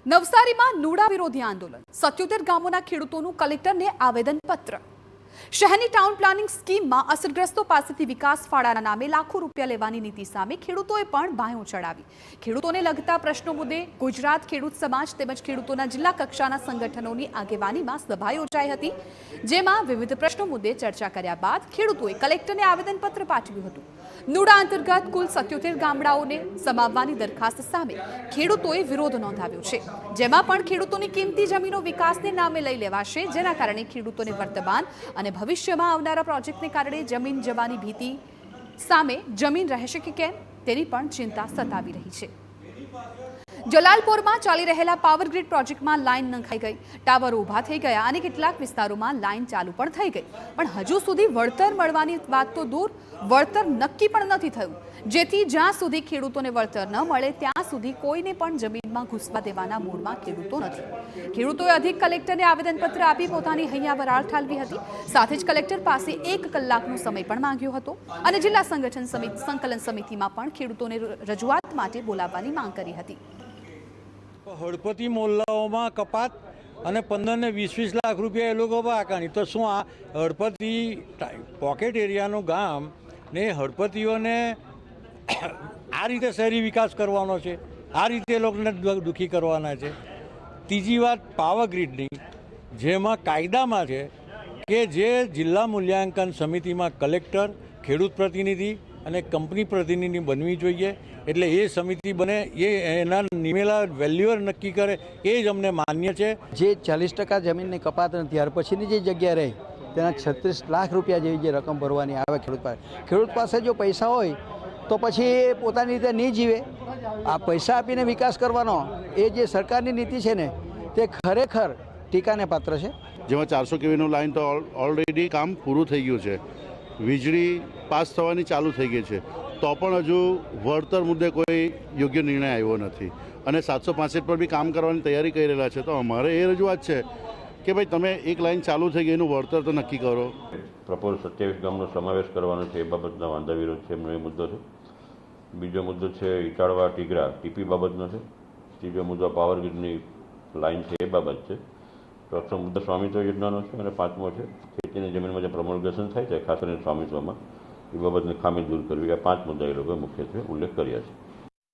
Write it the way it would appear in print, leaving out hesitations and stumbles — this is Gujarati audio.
નવસારીમાં નુડા વિરોધી આંદોલન 77 ગામોના ખેડૂતોનું કલેક્ટરને આવેદનપત્ર। શહેરની ટાઉન પ્લાનિંગ સ્કીમમાં અસરગ્રસ્તો પાસેથી વિકાસ ફાળાના નામે લાખો રૂપિયા લેવાની નીતિ સામે ખેડૂતોએ પણ બાંયો ચડાવી। ખેડૂતોને લગતા પ્રશ્નો મુદ્દે ગુજરાત ખેડૂત સમાજ તેમજ ખેડૂતોના જિલ્લા કક્ષાના સંગઠનોની આગેવાનીમાં સભા યોજાઈ હતી, જેમાં વિવિધ પ્રશ્નો મુદ્દે ચર્ચા કર્યા બાદ ખેડૂતોએ કલેક્ટરને આવેદનપત્ર પાઠવ્યું હતું। નુડા અંતર્ગત કુલ 77 ગામડાઓને સમાવવાની દરખાસ્ત સામે ખેડૂતોએ વિરોધ નોંધાવ્યો છે, જેમાં પણ ખેડૂતોની કિંમતી જમીનો વિકાસને નામે લઈ લેવાશે, જેના કારણે ખેડૂતોને વર્તમાન અને ભવિષ્યમાં આવનારા પ્રોજેક્ટને કારણે જમીન જવાની ભીતિ સામે જમીન રહેશે કે કેમ તેની પણ ચિંતા સતાવી રહી છે। જલાલપોરમાં ચાલી રહેલા પાવર ગ્રીડ પ્રોજેક્ટમાં લાઇન નંખાઈ ગઈ, ટાવરો ઊભા થઈ ગયા અને કેટલાક વિસ્તારોમાં લાઇન ચાલુ પણ થઈ ગઈ, પણ હજુ સુધી વળતર મળવાની વાત તો દૂર, વળતર નક્કી પણ નથી થયું, જેથી જ્યાં સુધી ખેડૂતોને વળતર ન મળે ત્યાં સુધી કોઈને પણ જમીનમાં ઘૂસવા દેવાના મૂડમાં ખેડૂતો નથી। ખેડૂતોએ અધિક કલેક્ટરને આવેદનપત્ર આપી પોતાની હૈયા વરાળ ઠાલવી હતી, સાથે જ કલેક્ટર પાસે 1 કલાકનો સમય પણ માંગ્યો હતો અને જિલ્લા સંકલન સમિતિમાં પણ ખેડૂતોને રજૂઆત માટે બોલાવવાની માંગ કરી હતી। હળપતિ મોહલ્લાઓમાં કપાત અને 15 ને 20 લાખ રૂપિયા એ લોકો આકાની, તો શું આ હળપતિ પોકેટ એરિયાનું ગામ ને હળપતિઓને આ રીતે શહેરી વિકાસ કરવાનો છે, આ રીતે લોકોને દુઃખી કરવાના છે। ત્રીજી વાત પાવર ગ્રીડની, જેમાં કાયદામાં છે કે જે જિલ્લા મૂલ્યાંકન સમિતિમાં કલેક્ટર, ખેડૂત પ્રતિનિધિ અને કંપની પ્રતિનિધિ બનવી જોઈએ, એટલે એ સમિતિ બને, એ એના નિમેલા વેલ્યુઅર નક્કી કરે, એ જ અમને માન્ય છે। જે 40% જમીનની કપાત અને ત્યાર પછીની જે જગ્યા રહી તેના 36 લાખ રૂપિયા જેવી જે રકમ ભરવાની આવે ખેડૂત પાસે જો પૈસા હોય તો પછી એ પોતાની રીતે નહીં જીવે। આ પૈસા આપીને વિકાસ કરવાનો એ જે સરકારની નીતિ છે ને તે ખરેખર ટીકાને પાત્ર છે। જેમાં 400 kVનું લાઇન તો ઓલરેડી કામ પૂરું થઈ ગયું છે, વીજળી પાસ થવાની ચાલુ થઈ ગઈ છે, તો પણ હજુ વળતર મુદ્દે કોઈ યોગ્ય નિર્ણય આવ્યો નથી અને 765 પર બી કામ કરવાની તૈયારી કરી રહેલા છે। તો અમારે એ રજૂઆત છે કે ભાઈ તમે એક લાઇન ચાલુ થઈ ગઈ, એનું વળતર તો નક્કી કરો। પ્રપોઝ 27 ગામનો સમાવેશ કરવાનો છે, એ બાબતના વાંધા વિરોધ છે, એમનો એ મુદ્દો છે। બીજો મુદ્દો છે ઇટાળવા ટીગરા ટીપી બાબતનો છે। ત્રીજો મુદ્દો પાવર ગ્રીડની લાઇન છે, એ બાબત છે। ચોથો મુદ્દો સ્વામિત્વ યોજનાનો છે અને પાંચમો છે ખેતીની જમીનમાં જે પ્રમોલ્ગેશન થાય છે, ખાસ કરીને સ્વામિત્વમાં, એ બાબતની ખામી દૂર કરવી। આ 5 મુદ્દા એ લોકોએ મુખ્યત્વે ઉલ્લેખ કર્યા છે।